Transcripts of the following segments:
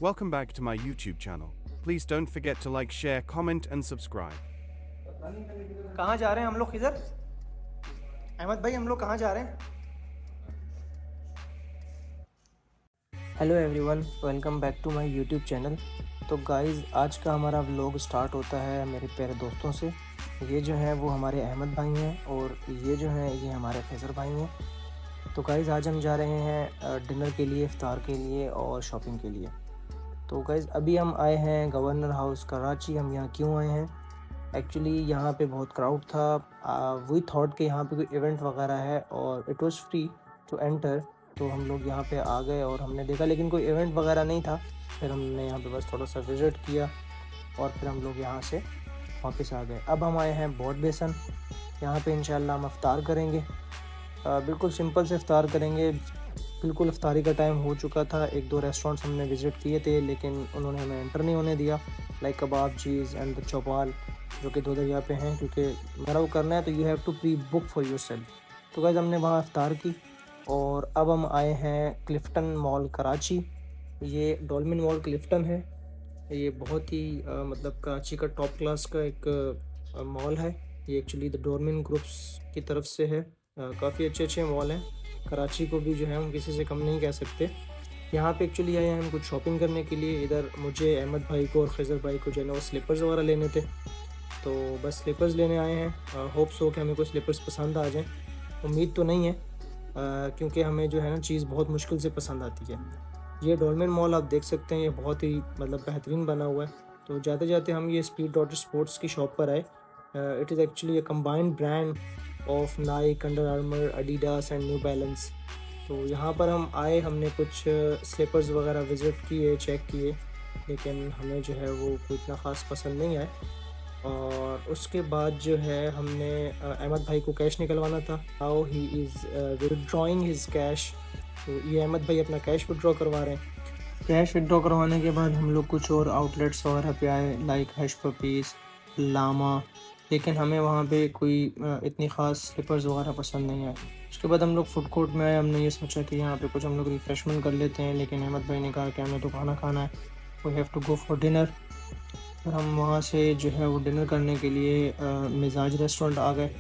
Welcome back to my YouTube channel. Please don't forget to like, share, comment and subscribe. कहाँ जा रहे हैं हम लोग खिजर? अहमद भाई, हम लोग कहाँ जा रहे हैं? Hello everyone, welcome back to my YouTube channel. तो गाइज़, आज का हमारा व्लॉग स्टार्ट होता है मेरे प्यारे दोस्तों से। ये जो है वो हमारे अहमद भाई हैं और ये जो है ये हमारे खिजर भाई हैं। तो गाइज़, आज हम जा रहे हैं डिनर के लिए, इफ्तार के लिए और शॉपिंग के लिए। तो गाइज़, अभी हम आए हैं गवर्नर हाउस कराची। हम यहाँ क्यों आए हैं? एक्चुअली यहाँ पे बहुत क्राउड था। वी थॉट कि यहाँ पे कोई इवेंट वगैरह है और it was free to enter. तो हम लोग यहाँ पे आ गए और हमने देखा लेकिन कोई इवेंट वगैरह नहीं था। फिर हमने यहाँ पे बस थोड़ा सा विज़िट किया और फिर हम लोग यहाँ से वापस आ गए। अब हम आए हैं बोट बेसन। यहाँ पे इंशाल्लाह हम इफ्तार करेंगे। बिल्कुल सिंपल से इफ्तार करेंगे। बिल्कुल इफ्तारी का टाइम हो चुका था। एक दो रेस्टोरेंट्स हमने विज़िट किए थे लेकिन उन्होंने हमें एंटर नहीं होने दिया, like Kababjees and the Chaupal, जो कि दो दरिया पे हैं। क्योंकि मेरा वो करना है तो you have to prebook for yourself. तो गाइस, हमने वहाँ इफ्तार की और अब हम आए हैं क्लिफ्टन मॉल कराची। ये डॉल्मेन मॉल क्लिफ्टन है। ये बहुत ही मतलब कराची का टॉप क्लास का एक मॉल है। ये एक्चुअली द डॉल्मेन ग्रुप्स की तरफ से है। काफ़ी अच्छे अच्छे मॉल हैं। कराची को भी जो है हम किसी से कम नहीं कह सकते। यहाँ पे एक्चुअली आए हैं हम कुछ शॉपिंग करने के लिए। इधर मुझे, अहमद भाई को और खिजर भाई को जो है ना वो स्लीपर्स वगैरह लेने थे, तो बस स्लीपर्स लेने आए हैं। होप्स हो कि हमें कोई स्लीपर्स पसंद आ जाएं। उम्मीद तो नहीं है, क्योंकि हमें जो है ना चीज़ बहुत मुश्किल से पसंद आती है। ये डॉल्मेन मॉल आप देख सकते हैं, ये बहुत ही मतलब बेहतरीन बना हुआ है। तो जाते जाते हम ये स्पीड डॉटर स्पोर्ट्स की शॉप पर आए। It is actually a combined brand of Naik, under armour, Adidas and new balance. तो यहाँ पर हम आए, हमने कुछ स्लीपर्स वगैरह विज़िट किए, चेक किए, लेकिन हमें जो है वो कोई इतना ख़ास पसंद नहीं आए। और उसके बाद जो है हमने अहमद भाई को कैश निकलवाना था। How he is withdrawing his cash. तो ये अहमद भाई अपना कैश विदड्रॉ करवा रहे हैं। कैश विदड्रॉ करवाने के बाद हम लोग कुछ और आउटलेट्स वगैरह पे आए, लाइक हश पपीस, लामा, लेकिन हमें वहाँ पे कोई इतनी ख़ास स्लीपर्स वगैरह पसंद नहीं आए। उसके बाद हम लोग फूड कोर्ट में आए। हमने ये सोचा कि यहाँ पे कुछ हम लोग रिफ़्रेशमेंट कर लेते हैं, लेकिन अहमद भाई ने कहा कि हमें तो खाना खाना है, we have to go for dinner. फिर हम वहाँ से जो है वो डिनर करने के लिए मिजाज रेस्टोरेंट आ गए।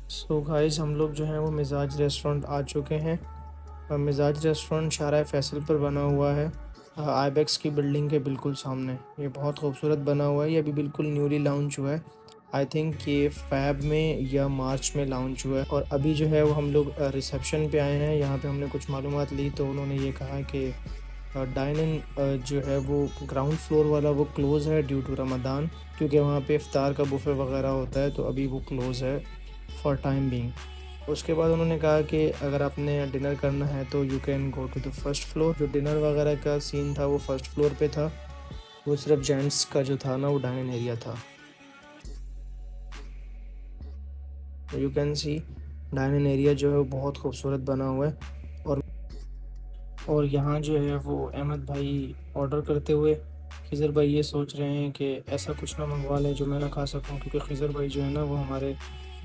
सो गाइस, हम लोग जो है वो मिजाज रेस्टोरेंट आ चुके हैं। मिजाज रेस्टोरेंट शाहराह फैसल पर बना हुआ है, आईबेक्स की बिल्डिंग के बिल्कुल सामने। ये बहुत खूबसूरत बना हुआ है। ये अभी बिल्कुल न्यूली लॉन्च हुआ है। आई थिंक ये फ़ैब में या मार्च में लॉन्च हुआ है। और अभी जो है वो हम लोग रिसेप्शन पे आए हैं। यहाँ पे हमने कुछ मालूमात ली तो उन्होंने ये कहा कि डाइनिंग जो है वो ग्राउंड फ्लोर वाला वो क्लोज़ है ड्यू टू रमज़ान, क्योंकि वहाँ पे इफ्तार का बुफे वगैरह होता है, तो अभी वो क्लोज़ है फॉर टाइम बीइंग। उसके बाद उन्होंने कहा कि अगर आपने डिनर करना है तो you can go to the first floor. जो डिनर वगैरह का सीन था वो फर्स्ट फ्लोर पे था। वो सिर्फ जेंट्स का जो था ना वो डाइनिंग एरिया था। You can C dining area जो है वो बहुत खूबसूरत बना हुआ है। और यहाँ जो है वो अहमद भाई ऑर्डर करते हुए खिज़र भाई ये सोच रहे हैं कि ऐसा कुछ ना मंगवा लें जो मैं ना खा सकूं, क्योंकि खिज़र भाई जो है ना वो हमारे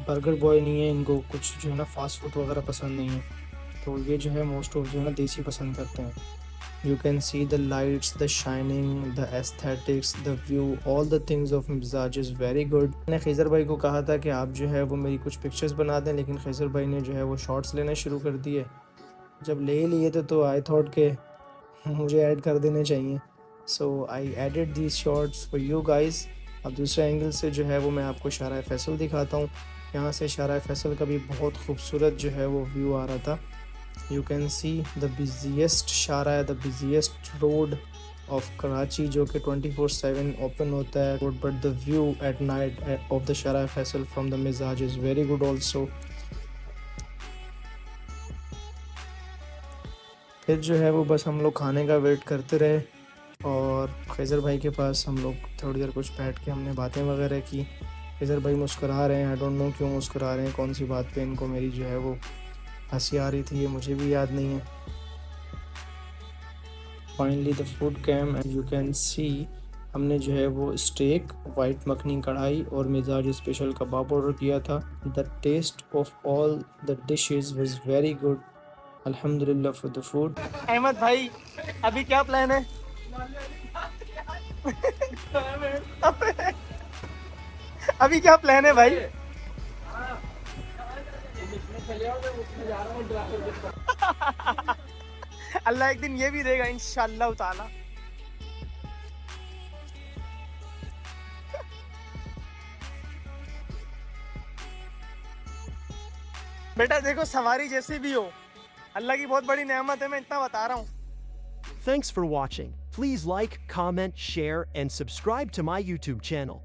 बर्गर बॉय नहीं है। इनको कुछ जो है ना फ़ास्ट फूड वगैरह पसंद नहीं है। तो ये जो है मोस्ट ऑफ जो है ना देसी पसंद करते हैं। You can see the lights, the shining, the aesthetics, the view, all the things of मिजाज इज़ वेरी गुड। मैंने खिज़र भाई को कहा था कि आप जो है वो मेरी कुछ पिक्चर्स बना दें, लेकिन खिज़र भाई ने जो है वो शॉर्ट्स लेना शुरू कर दिए। जब ले ही लिए थे तो आई थॉट के मुझे ऐड कर देने चाहिए। So I added these shorts for you guys. अब दूसरे एंगल से जो है वो मैं आपको शाहराह फैसल दिखाता हूँ। यहाँ से शाहराह फैसल का भी बहुत खूबसूरत जो है वो व्यू आ रहा था। You can see the busiest शाहराह, the busiest road of Karachi, जो कि 24/7 ओपन होता है road, but the view at night of the Shahrah Faisal from the Mizaj is very good also. फिर जो है वो बस हम लोग खाने का वेट करते रहे और खिज़र भाई के पास हम लोग थोड़ी देर कुछ बैठ के हमने बातें वगैरह की। खिज़र भाई मुस्कुरा रहे हैं, आई डोंट नो क्यों मुस्कुरा रहे हैं, कौन सी बात पे इनको मेरी जो है वो हंसी आ रही थी, ये मुझे भी याद नहीं है। Finally the food came and you can see हमने जो है वो स्टेक, वाइट मखनी कढ़ाई और मिजाज स्पेशल कबाब ऑर्डर किया था। The taste of all the dishes was very good. अल्हम्दुलिल्लाह फॉर द फूड। अहमद भाई, अभी क्या प्लान है? अभी क्या प्लान है भाई? अल्लाह एक दिन ये भी देगा इंशाअल्लाह ताला। बेटा देखो सवारी जैसी भी हो, अल्लाह की बहुत बड़ी नेमत है, मैं इतना बता रहा हूँ। Thanks for watching. Please like, comment, share, and subscribe to my YouTube channel.